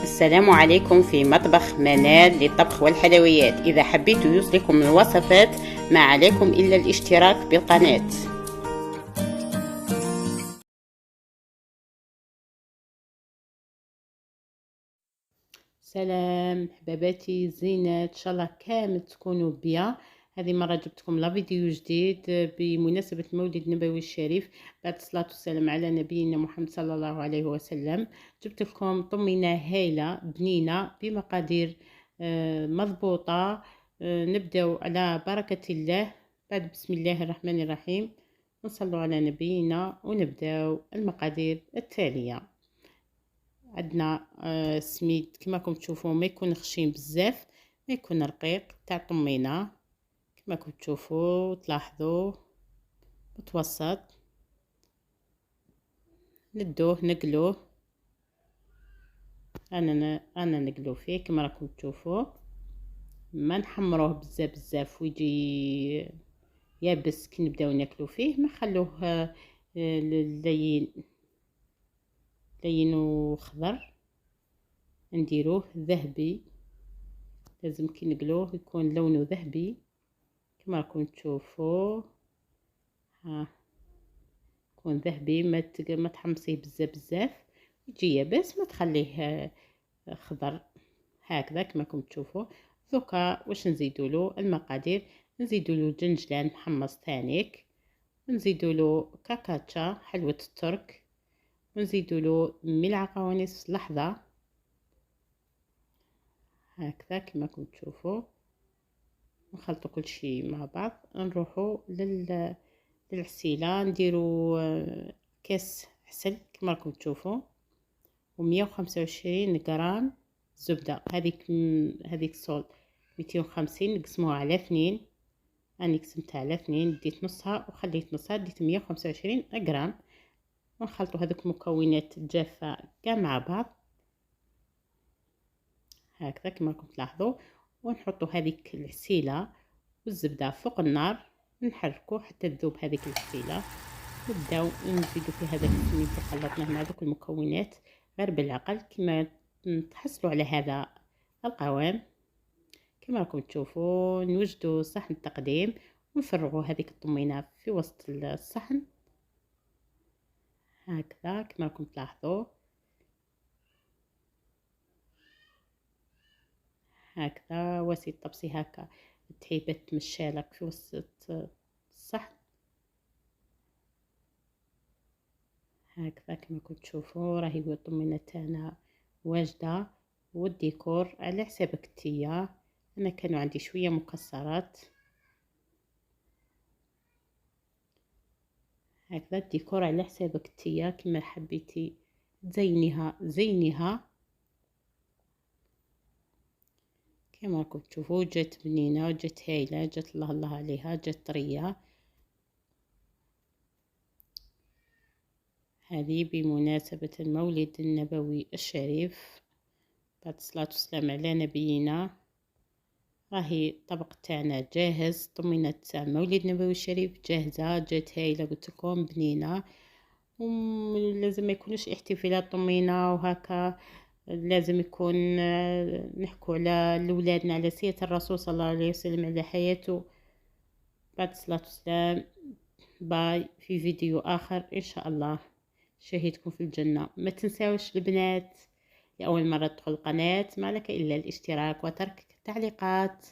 السلام عليكم في مطبخ منال للطبخ والحلويات. إذا حبيتوا يوصلكم الوصفات ما عليكم إلا الاشتراك بالقناة. سلام حباباتي زينات، ان شاء الله كامل تكونوا بيا. هذه مرة جبتكم لا فيديو جديد بمناسبة مولد النبوي الشريف، بعد الصلاة والسلام على نبينا محمد صلى الله عليه وسلم. جبت لكم طمينة هايلة بنينة بمقادير مضبوطة. نبدأ على بركة الله، بعد بسم الله الرحمن الرحيم، نصلوا على نبينا ونبدأ المقادير التالية. عندنا سميد كما راكم تشوفوا، ما يكون خشين بزاف ما يكون رقيق، تاع طمينه كما راكم تشوفوا تلاحظوا متوسط. ندوه نقلوه، انا نقلو فيه كما راكم تشوفوا، ما نحمروه بزاف ويجي يابس كي نبداو ناكلو فيه، ما خلوه لين وخضر، نديروه ذهبي. لازم كي نقلوه يكون لونه ذهبي كما راكم تشوفوا. ها يكون ذهبي، ما تحمصيه بزاف يجي يابس، ما تخليه خضر هكذا كما راكم تشوفوا. دوكا واش نزيدولو المقادير، نزيدولو جنجلان محمص ثانيك، نزيدولو كاكاتشا حلوة الترك، ونزيدولو ملعقة ونصف لحظة هكذا كما راكم تشوفوا. نخلطوا كل شيء مع بعض. نروحوا للعسيله، نديروا كاس عسل كما راكم تشوفوا، و125 غرام زبده. هذيك صول 250 نقسموها على 2، راني قسمتها على 2، ديت نصها وخليت نصها، ديت 125 غرام. ونخلطوا هذوك المكونات الجافه كاع مع بعض هكذا كما راكم تلاحظوا. ونحطوا هذيك العسيله والزبده فوق النار، نحركوا حتى تذوب هذيك العسيله. نبداو نزيدوا في هذاك السميد اللي خلطناه مع هذوك المكونات غير بالعقل، كما تحصلوا على هذا القوام كما راكم تشوفوا. نوجدوا صحن التقديم ونفرغوا هذيك الطمينه في وسط الصحن هكذا كما راكم تلاحظوا. هكذا واسي طبسي هكا تحيبه تمشالك في وسط الصحن هكذا كما كنت تشوفوا. راهي الطمينه تاعنا واجده، والديكور على حسابك نتيا. انا كانوا عندي شويه مكسرات هكذا، الديكور على حسابك نتيا، كما حبيتي تزينيها زينيها كما راكم تشوفوا. جات بنينه وجات هايله، جات الله عليها، جات طريه. هذه بمناسبة المولد النبوي الشريف، بعد الصلاة والسلام على نبينا. راهي الطبق تاعنا جاهز، طمينة تاع مولد النبوي الشريف جاهزة، جات هايلة قلت لكم بنينة. ولازم ما يكونش احتفالات طمينة وهكا، لازم يكون نحكوا على لولادنا على سيرة الرسول صلى الله عليه وسلم على حياته. بعد الصلاة والسلام، باي في فيديو آخر إن شاء الله. شهيدكم في الجنة. ما تنساوش البنات، لأول مرة تدخل القناة ما لك إلا الاشتراك وترك تعليقات.